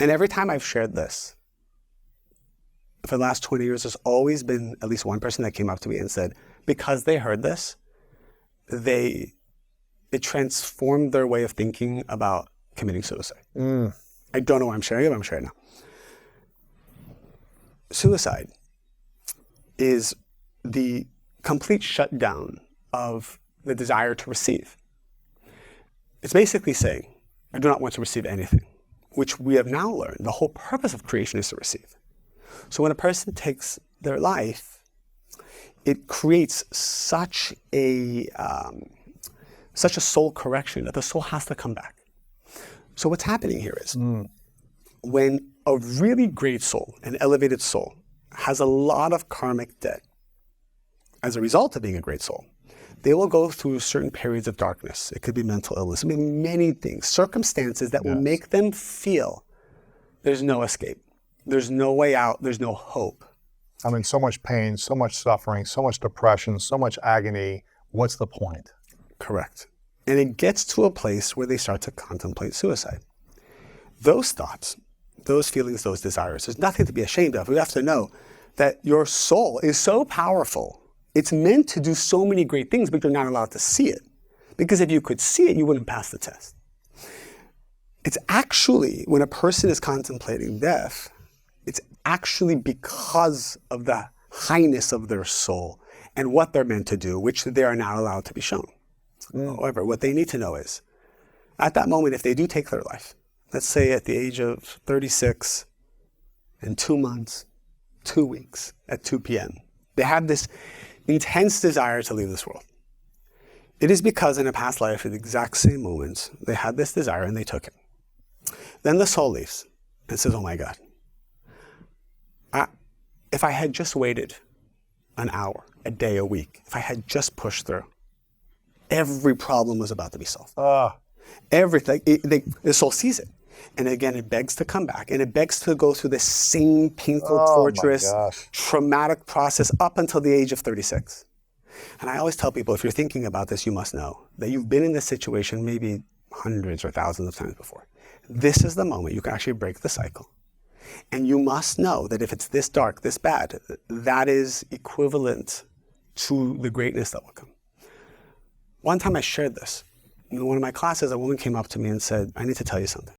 And every time I've shared this, for the last 20 years, there's always been at least one person that came up to me and said, because they heard this, it transformed their way of thinking about committing suicide. I don't know why I'm sharing it, but I'm sharing it now. Suicide is the complete shutdown of the desire to receive. It's basically saying, I do not want to receive anything, which we have now learned. The whole purpose of creation is to receive. So when a person takes their life, it creates such a soul correction that the soul has to come back. So what's happening here is when a really great soul, an elevated soul, has a lot of karmic debt as a result of being a great soul, they will go through certain periods of darkness. It could be mental illness. It could be many things, circumstances that will make them feel there's no escape. There's no way out. There's no hope. I mean, so much pain, so much suffering, so much depression, so much agony. What's the point? Correct. And it gets to a place where they start to contemplate suicide. Those thoughts, those feelings, those desires, there's nothing to be ashamed of. We have to know that your soul is so powerful. It's meant to do so many great things, but you're not allowed to see it. Because if you could see it, you wouldn't pass the test. It's actually, when a person is contemplating death, it's actually because of the highness of their soul and what they're meant to do, which they are not allowed to be shown. However, what they need to know is, at that moment, if they do take their life, let's say at the age of 36, in 2 months, 2 weeks, at 2 p.m., they have this intense desire to leave this world. It is because in a past life, at the exact same moment, they had this desire and they took it. Then the soul leaves and says, oh my God, if I had just waited an hour, a day, a week, if I had just pushed through, every problem was about to be solved. Everything, the soul sees it. And again, it begs to come back, and it begs to go through the same painful, torturous, traumatic process up until the age of 36. And I always tell people, if you're thinking about this, you must know that you've been in this situation maybe hundreds or thousands of times before. This is the moment you can actually break the cycle. And you must know that if it's this dark, this bad, that is equivalent to the greatness that will come. One time I shared this. In one of my classes, a woman came up to me and said, I need to tell you something.